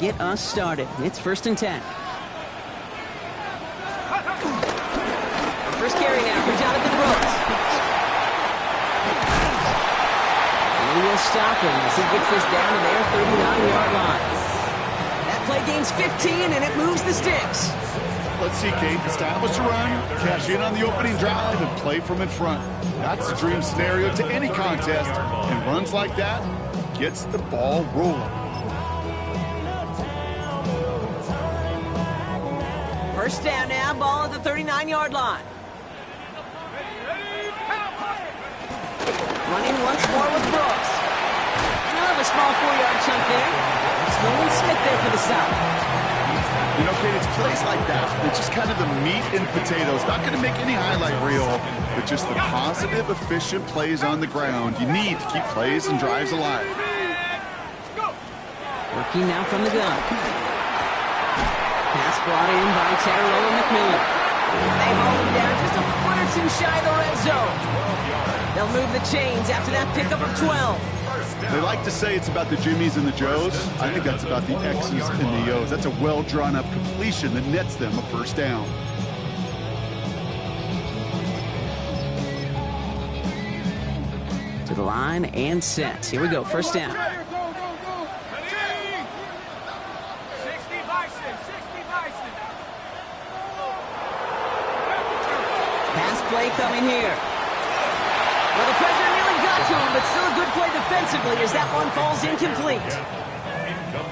get us started. It's 1st and 10. First carry now for Jonathan Brooks. And he will stop him as he gets this down to their 39-yard line. That play gains 15, and it moves the sticks. Let's see, Kate. Establish a run, cash in on the opening drive, and play from in front. That's the dream scenario to any contest, and runs like that gets the ball rolling. First down now, ball at the 39-yard line. Running once more with Brooks. Another a small 4-yard chunk there. It's Nolan Smith there for the South. You know, Kate, it's plays like that. It's just kind of the meat and potatoes. Not going to make any highlight reel, but just the positive, efficient plays on the ground. You need to keep plays and drives alive. Working now from the gun. Pass brought in by Terrell McMillan. They hold him down just a foot or two shy of the red zone. They'll move the chains after that pickup of 12. They like to say it's about the Jimmies and the Joes. I think that's about the X's and the O's. That's a well-drawn-up completion that nets them a first down. To the line and set. Here we go, first down. Pass play coming here. Well, the pressure nearly got to him, but still a good play defensively as that one falls incomplete.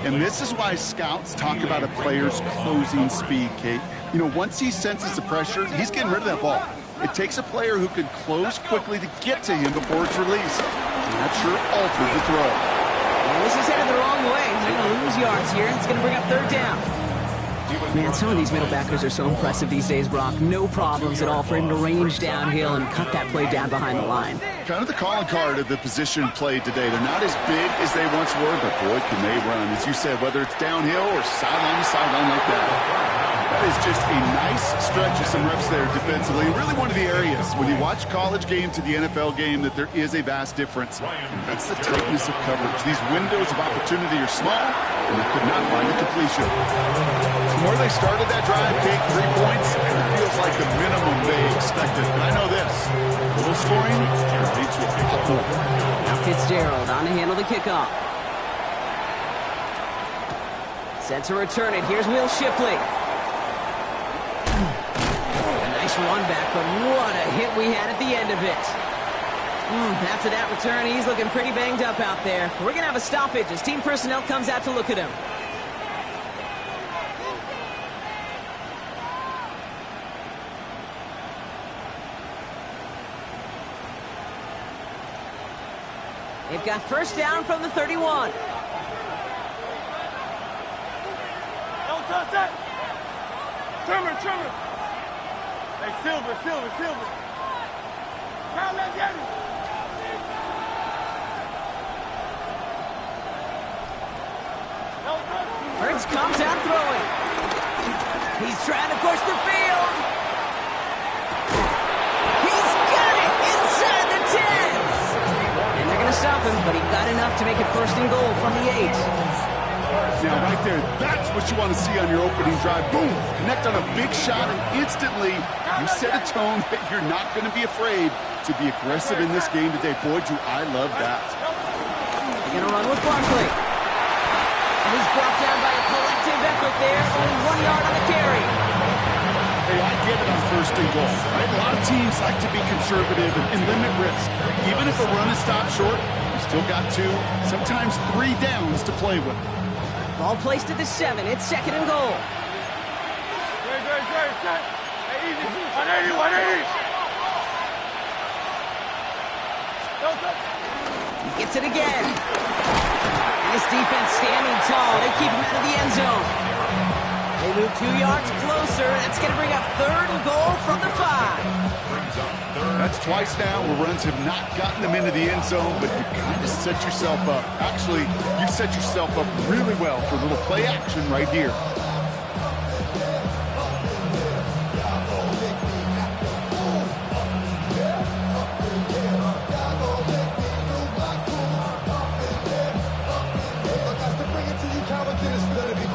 And this is why scouts talk about a player's closing speed, Kate. You know, once he senses the pressure, he's getting rid of that ball. It takes a player who can close quickly to get to him before it's released. And that sure altered the throw. Well, this is headed the wrong way. They're going to lose yards here. It's going to bring up third down. Man, some of these middle backers are so impressive these days, Brock. No problems at all for him to range downhill and cut that play down behind the line. Kind of the calling card of the position played today. They're not as big as they once were, but boy, can they run. As you said, whether it's downhill or sideline to sideline like that. That is just a nice stretch of some reps there defensively. Really one of the areas, when you watch college game to the NFL game, that there is a vast difference. And that's the tightness of coverage. These windows of opportunity are small, and they could not find the completion. From where they started that drive, Kate, 3 points, and it feels like the minimum they expected. But I know this, low scoring leads to a lot more. Now Fitzgerald on to handle the kickoff. Set to return it. Here's Will Shipley. A nice run back, but what a hit we had at the end of it. After that return, he's looking pretty banged up out there. We're going to have a stoppage as team personnel comes out to look at him. They've got first down from the 31. Don't touch that. Trimmer. Hey, Silver. Now let's get it. Hurts comes out throwing. He's trying to push the field. He's got it inside the 10. And they're going to stop him, but he got enough to make it first and goal from the 8. Now, right there, that's what you want to see on your opening drive. Boom! Connect on a big shot, and instantly you set a tone that you're not going to be afraid to be aggressive in this game today. Boy, do I love that. They're going to run with Barkley. And he's brought down by a collective effort there. Only 1 yard on the carry. Hey, I get it on first and goal, right? A lot of teams like to be conservative and limit risk. Even if a run is stopped short, you still got 2, sometimes 3 downs to play with. Ball placed at the 7. It's second and goal. Great. Hey, easy. 180. He gets it again. And his defense standing tall. They keep him out of the end zone. They move 2 yards closer. That's going to bring up third and goal from the 5. That's twice now where runs have not gotten them into the end zone, but you kind of set yourself up. Actually, you set yourself up really well for a little play action right here. Bring it to you, Cowboys. It's going to be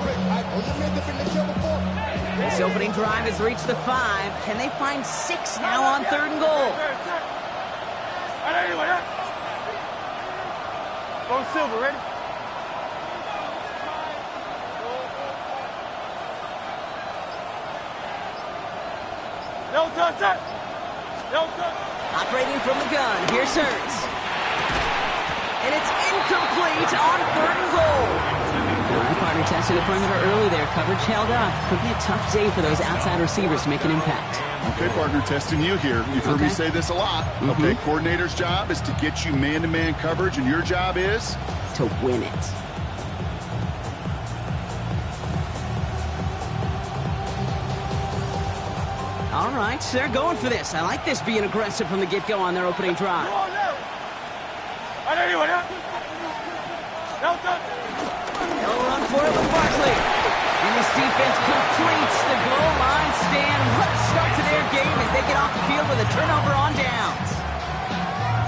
This opening drive has reached the 5. Can they find 6 now on 3rd and goal? Go Silver, ready? No touch. No touch. Operating from the gun, here's Str8. And it's incomplete on 3rd and goal. Our partner tested the perimeter early there. Coverage held up. Could be a tough day for those outside receivers to make an impact. Okay, partner, testing you here. You've heard me say this a lot. Okay, coordinator's job is to get you man-to-man coverage, and your job is? To win it. All right, they're going for this. I like this being aggressive from the get-go on their opening drive. They'll run for it with Barkley. And this defense completes the goal line stand. What a start to their game as they get off the field with a turnover on downs.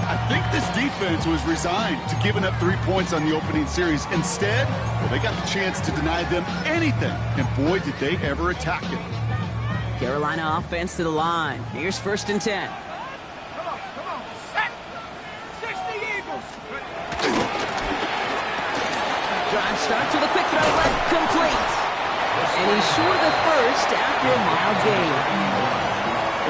I think this defense was resigned to giving up 3 points on the opening series. Instead, well, they got the chance to deny them anything. And boy, did they ever attack it. Carolina offense to the line. Here's 1st and 10. Come on. Set. 60 Eagles. Drive starts with a quick throw left, complete. And he's short of the first after a mild gain.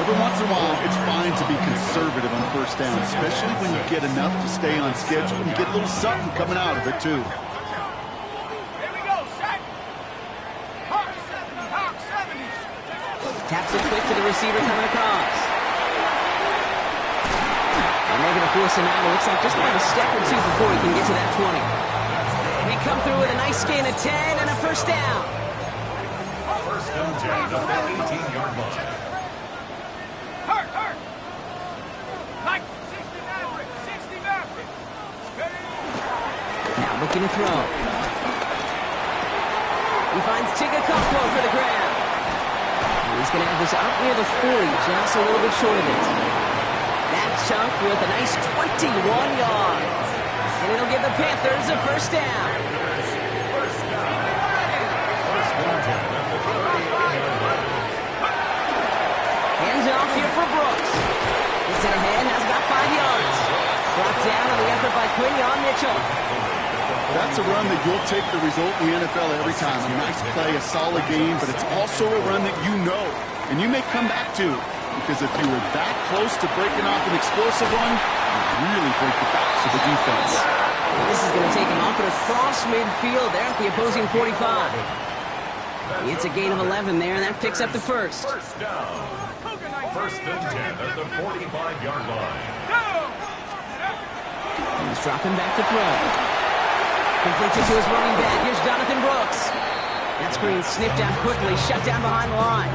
Every once in a while, it's fine to be conservative on 1st down, especially when you get enough to stay on schedule and get a little something coming out of it, too. Here we go. Set. Hawk 70. Taps it quick to the receiver coming across. And they're going to force him out. It looks like just about a step or 2 before he can get to that 20. We come through with a nice gain of 10 and a 1st down. 1st and 10 at the 18-yard line. Hurt. Like 60 Maverick. Now looking to throw. He finds Tigakoplo for the grab. And he's going to have this up near the 40, just a little bit short of it. That chunk with a nice 21 yards. And it'll give the Panthers a 1st down. Hands off here for Brooks. Gets it ahead, has about 5 yards. Brought down on the effort by Quinion Mitchell. That's a run that you'll take the result in the NFL every time. A nice play, a solid game, but it's also a run that you know, and you may come back to. Because if you were that close to breaking off an explosive run, you really break the backs of the defense. And this is going to take him up and across midfield there at the opposing 45. It's a gain of 11 there, and that picks up the 1st. 1st down. 1st and 10 at the 45-yard line. He's dropping back to throw. Completes it to his running back. Here's Jonathan Brooks. That screen sniffed out quickly, shut down behind the line.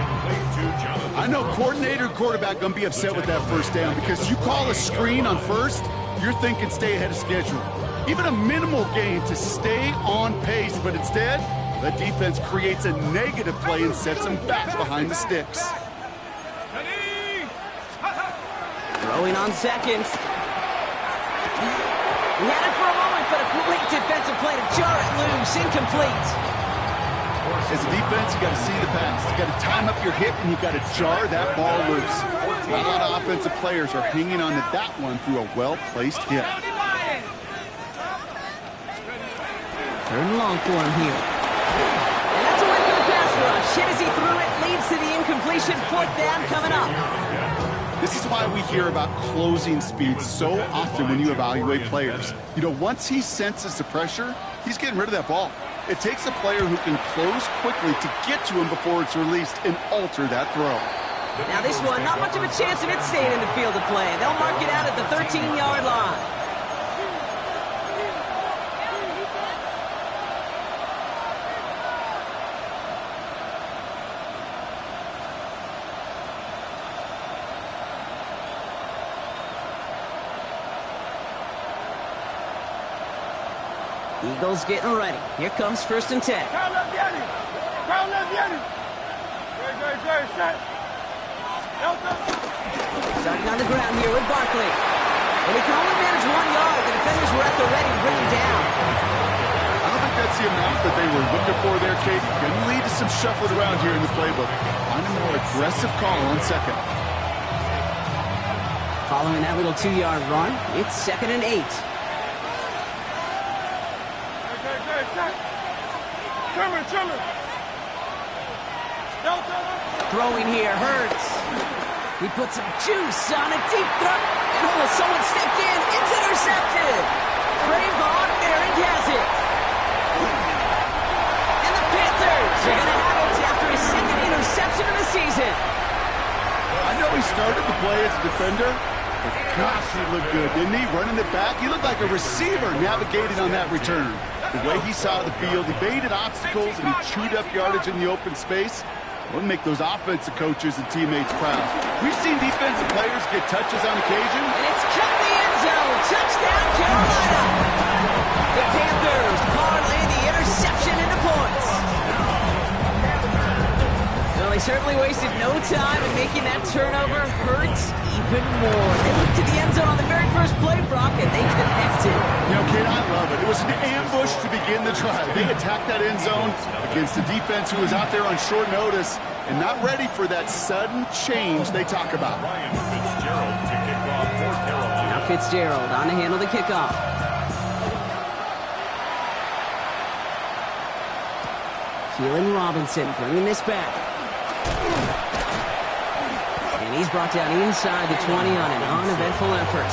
I know coordinator and quarterback going to be upset with that 1st down because you call a screen on 1st, you're thinking stay ahead of schedule. Even a minimal gain to stay on pace, but instead, the defense creates a negative play and sets them back behind the sticks. Throwing on 2nd. He had it for a moment, but a great defensive play to jar it loose, incomplete. As a defense, you got to see the pass. You got to time up your hit, and you got to jar that ball loose. A lot of offensive players are hanging on to that one through a well-placed hit. 3rd and long for him here. And that's a win for the pass rush. Hit as he threw it, leads to the incompletion. 4th down coming up. This is why we hear about closing speed so often when you evaluate players. You know, once he senses the pressure, he's getting rid of that ball. It takes a player who can close quickly to get to him before it's released and alter that throw. Now this one, not much of a chance of it staying in the field of play. They'll mark it out at the 13-yard line. Eagles getting ready. Here comes 1st and 10. Crown left Yanni. Great. Set. Delta. Starting on the ground here with Barkley. And he can only manage 1 yard. The defenders were at the ready to bring him down. I don't think that's the amount that they were looking for there, Kate. Going to lead to some shuffle it around here in the playbook. Find a more aggressive call on second. Following that little 2-yard run, it's 2nd and 8. Chiller. Throwing here hurts. He puts some juice on a deep throw. And someone stepped in. It's intercepted. Trayvon Merrick has it. And the Panthers are going to have it after his 2nd interception of the season. I know he started the play as a defender, but gosh, he looked good, didn't he? Running it back, he looked like a receiver navigating on that return. The way he saw the field, he baited obstacles, and he chewed up yardage in the open space. We'll make those offensive coaches and teammates proud. We've seen defensive players get touches on occasion. And it's cut the end zone. Touchdown, Carolina. The Panthers parlay the interception into points. Well, they certainly wasted no time in making that turnover hurt even more. They looked to the end zone on the very first play, Brock, and they connected. You know, Kate, I love it. It was an ambush to begin the drive. They attacked that end zone against a defense who was out there on short notice and not ready for that sudden change they talk about. Now Fitzgerald on to handle the kickoff. Keelan Robinson bringing this back. And he's brought down inside the 20 on an uneventful effort.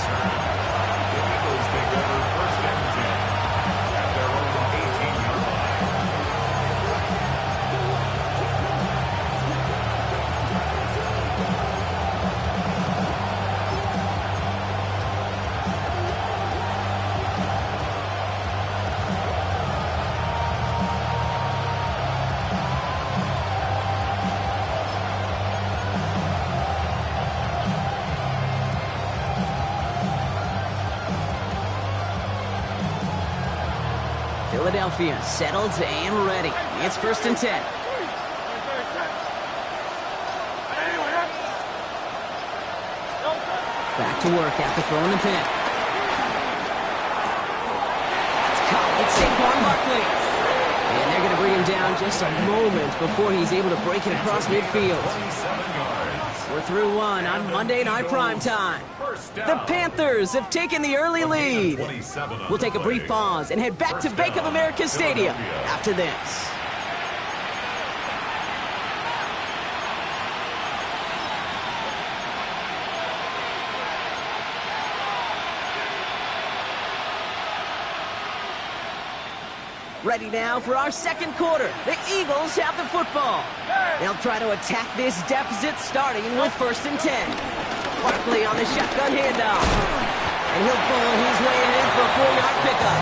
Philadelphia settled and ready. It's 1st and 10. Back to work after throwing the pick. It's caught with Saquon Barkley. And they're going to bring him down just a moment before he's able to break it across midfield. We're through one on Monday Night Primetime. The Panthers have taken the early lead. We'll take a brief pause and head back to Bank of America Stadium after this. Ready now for our second quarter. The Eagles have the football. They'll try to attack this deficit starting with 1st and 10. Barkley on the shotgun handoff. And he'll pull his way in for a 4-yard pickup.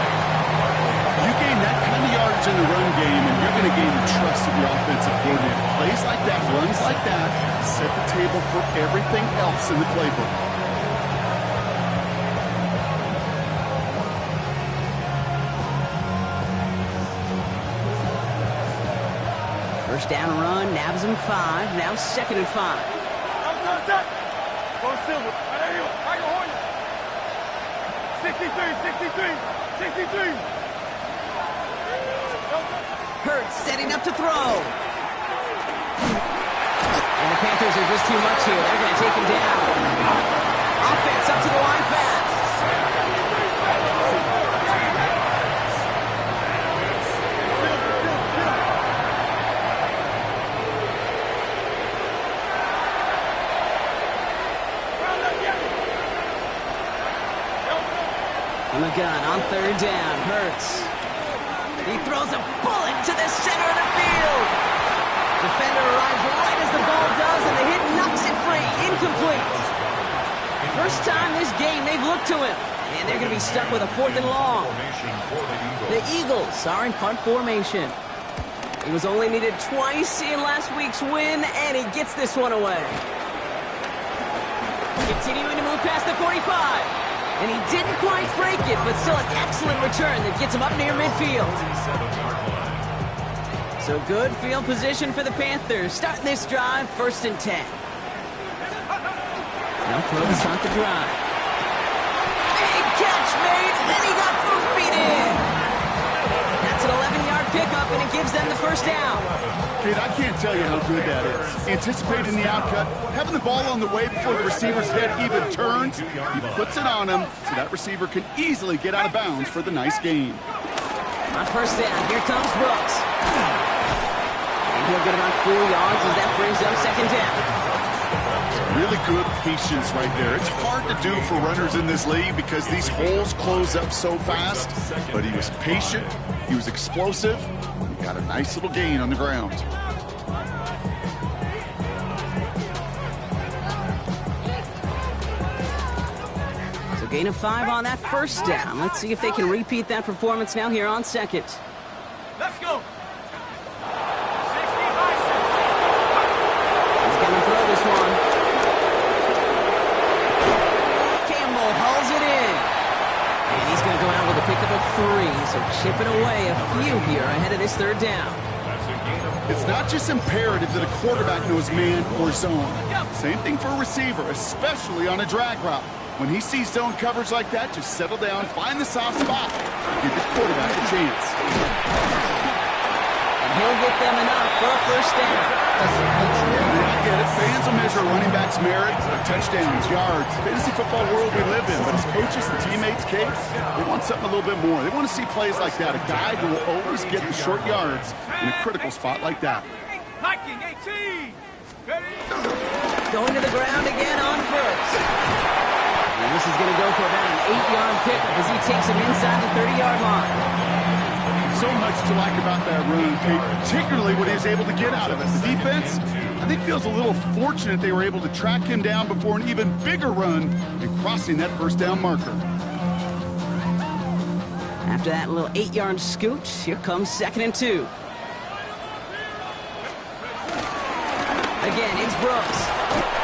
You gain that kind of yardage in the run game, and you're going to gain the trust of your offensive coordinator. Plays like that, runs like that, set the table for everything else in the playbook. First down run, nabs him 5, now 2nd and 5. Go Silver. Right here. I can hold you. 63. Hurts setting up to throw. And the Panthers are just too much here. They're going to take him down. Offense up to the line fast. On the gun, on 3rd down, Hurts. He throws a bullet to the center of the field. Defender arrives right as the ball does, and the hit knocks it free. Incomplete. First time this game they've looked to him, and they're going to be stuck with a 4th and long. The Eagles are in punt formation. He was only needed twice in last week's win, and he gets this one away. Continuing to move past the 45. And he didn't quite break it, but still an excellent return that gets him up near midfield. So good field position for the Panthers. Starting this drive, 1st and 10. Now throw to start the drive. Big catch made, then he got both feet in. That's an 11-yard pickup, and it gives them the 1st down. Kate, I can't tell you how good that is. Anticipating the outcut, having the ball on the way before the receiver's head even turns, he puts it on him so that receiver can easily get out of bounds for the nice gain. On first down, here comes Brooks. And he'll get about 4 yards as that brings up second down. Really good patience right there. It's hard to do for runners in this league because these holes close up so fast. But he was patient, he was explosive, and he got a nice little gain on the ground. So gain of 5 on that first down. Let's see if they can repeat that performance now here on second. Let's go. He's going to throw this one. He's going to go out with a pickup of 3, so chipping away a few here ahead of this third down. It's not just imperative that a quarterback knows man or zone. Same thing for a receiver, especially on a drag route. When he sees zone coverage like that, just settle down, find the soft spot, give the quarterback a chance. And he'll get them enough for a first down. I get it. Fans will measure running backs' merit, touchdowns, yards, fantasy football world we live in. But as coaches and teammates, Kate, they want something a little bit more. They want to see plays like that. A guy who will always get the short yards in a critical spot like that. Hiking 18. Ready? Going to the ground again on first. And this is going to go for about an 8-yard pickup as he takes him inside the 30-yard line. So much to like about that run, Kate, particularly what he was able to get out of it. The defense, I think, feels a little fortunate they were able to track him down before an even bigger run and crossing that first down marker. After that little 8-yard scoot, here comes 2nd and 2. Again, it's Brooks.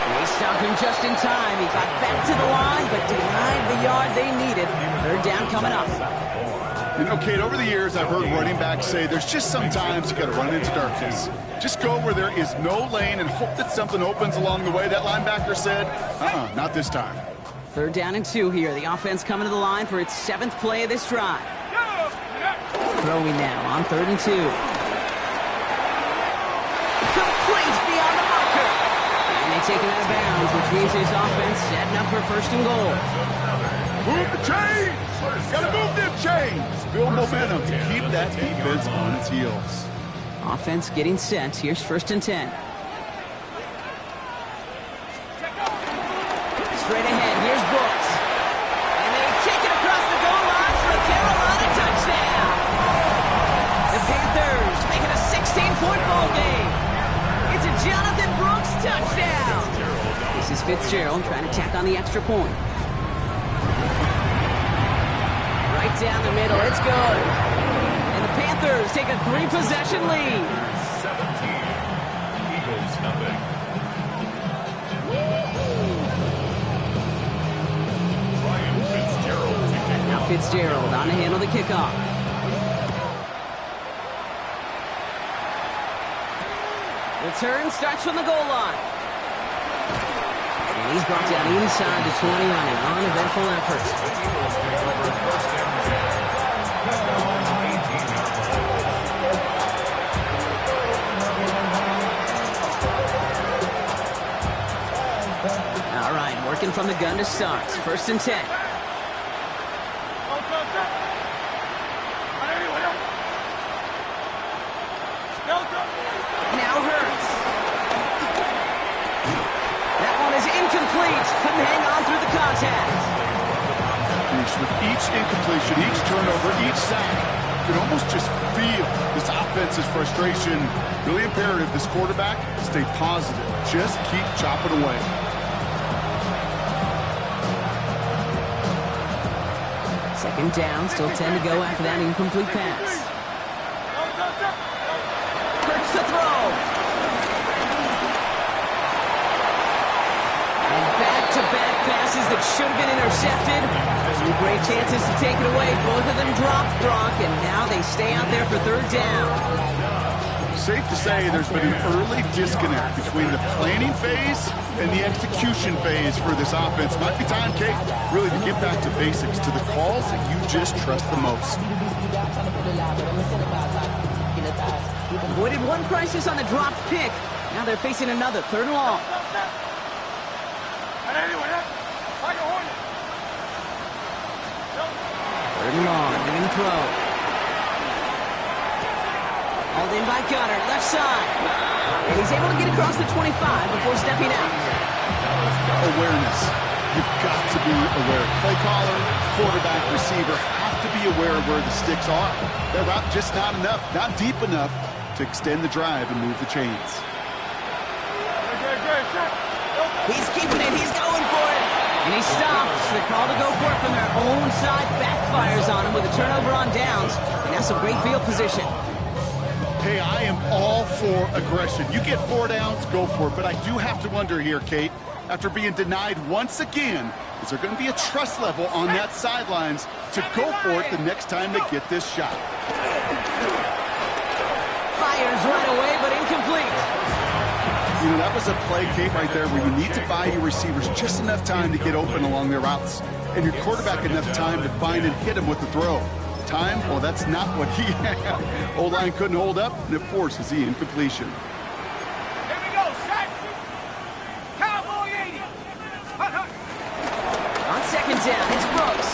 They stopped him just in time. He got back to the line, but denied the yard they needed. Third down coming up. You know, Kate, over the years, I've heard running backs say there's just sometimes you got to run into darkness. Just go where there is no lane and hope that something opens along the way. That linebacker said, not this time. Third down and 2 here. The offense coming to the line for its 7th play of this drive. Throwing now on 3rd and 2. Complete beyond the marker. And they take him out of bounds, which means his offense setting up for 1st and goal. Move the chains! Gotta move them chains! Build momentum to keep that defense on its heels. Offense getting set. Here's 1st and 10. Straight ahead, here's Brooks. And they kick it across the goal line for a Carolina touchdown. The Panthers making a 16-point ball game. It's a Jonathan Brooks touchdown. This is Fitzgerald trying to tack on the extra point. Right down the middle, it's good. And the Panthers take a 3-possession lead. 17, Eagles nothing. Now Fitzgerald on to handle the kickoff. Return starts from the goal line. And he's brought down inside the 20 on an uneventful effort. All right, working from the gun to start. 1st and 10. Now Hurts. That one is incomplete. Couldn't hang on through the contact. With each incompletion, each turnover, each sack, you can almost just feel this offense's frustration. Really imperative this quarterback stay positive. Just keep chopping away. Second down, still 10 to go after that incomplete pass. Hurts to throw. And back-to-back passes that should have been intercepted. Some great chances to take it away. Both of them dropped, Gronk, and now they stay out there for 3rd down. Safe to say there's been an early disconnect between the planning phase and the execution phase for this offense. Might be time, Kate, really to get back to basics, to the calls that you just trust the most. Avoided one crisis on the dropped pick. Now they're facing another 3rd and long. 3rd and long, they're going to throw. Hauled in by Gunner, left side. And he's able to get across the 25 before stepping out. Awareness. You've got to be aware. Play caller, quarterback, receiver have to be aware of where the sticks are. They're just not enough, not deep enough to extend the drive and move the chains. He's keeping it. He's going for it. And he stops. The call to go for it from their own side backfires on him with a turnover on downs. And that's some great field position. Hey, I am all for aggression. You get 4 downs, go for it. But I do have to wonder here, Kate, after being denied once again, is there going to be a trust level on that sidelines to go for it the next time they get this shot? Fires right away, but incomplete. You know, that was a play, Kate, right there where you need to buy your receivers just enough time to get open along their routes, and your quarterback enough time to find and hit him with the throw. Time? Well, that's not what he had. O-line couldn't hold up, and it forces the incompletion. Here we go, set. Cowboy 80. On 2nd down, it's Brooks.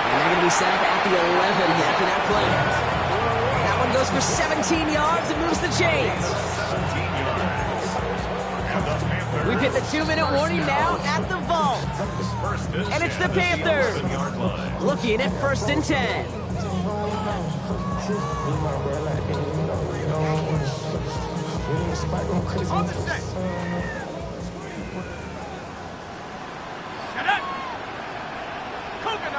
And they're going to be set up at the 11 after that play. That one goes for 17 yards and moves the chains. We've hit the 2-minute warning now at the vault. And it's the Panthers looking at 1st and 10. On the set. Set up. Cougar 19.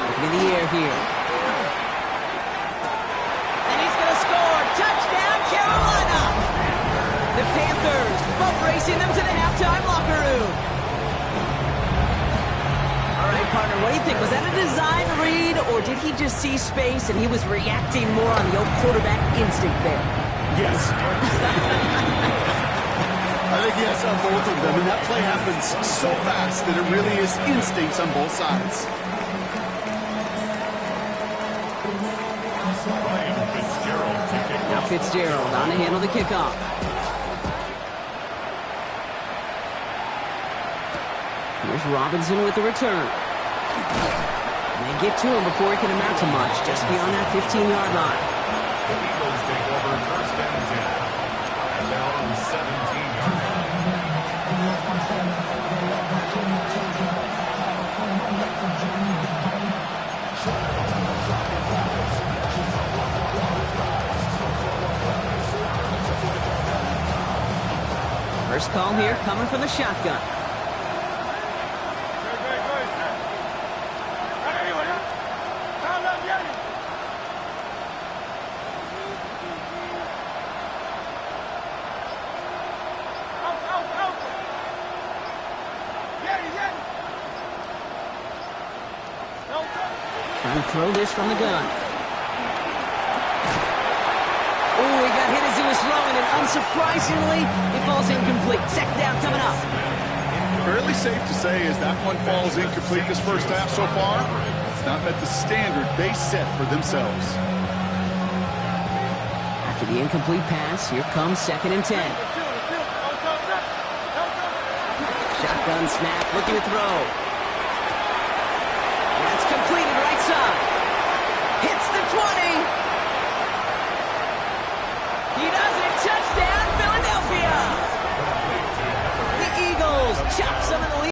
Looking in the air here. And he's going to score. Touchdown, Carolina. The Panthers boat racing them to the halftime locker room. All right, partner, what do you think? Was that a design read, or did he just see space and he was reacting more on the old quarterback instinct there? Yes. I think yes on both of them, and that play happens so fast that it really is instincts on both sides. Now Fitzgerald on to handle the kickoff. Here's Robinson with the return. And they get to him before he can amount to much, just beyond that 15-yard line. The Eagles take over 1st and 10. And now on the 17-yard First call here coming from the shotgun. Trying to throw this from the gun. Oh, he got hit as he was throwing, and unsurprisingly, it falls incomplete. 2nd down coming up. Fairly safe to say as that one falls incomplete this first half so far, it's not met the standard they set for themselves. After the incomplete pass, here comes 2nd and 10. Shotgun snap, looking to throw. That's completed right side.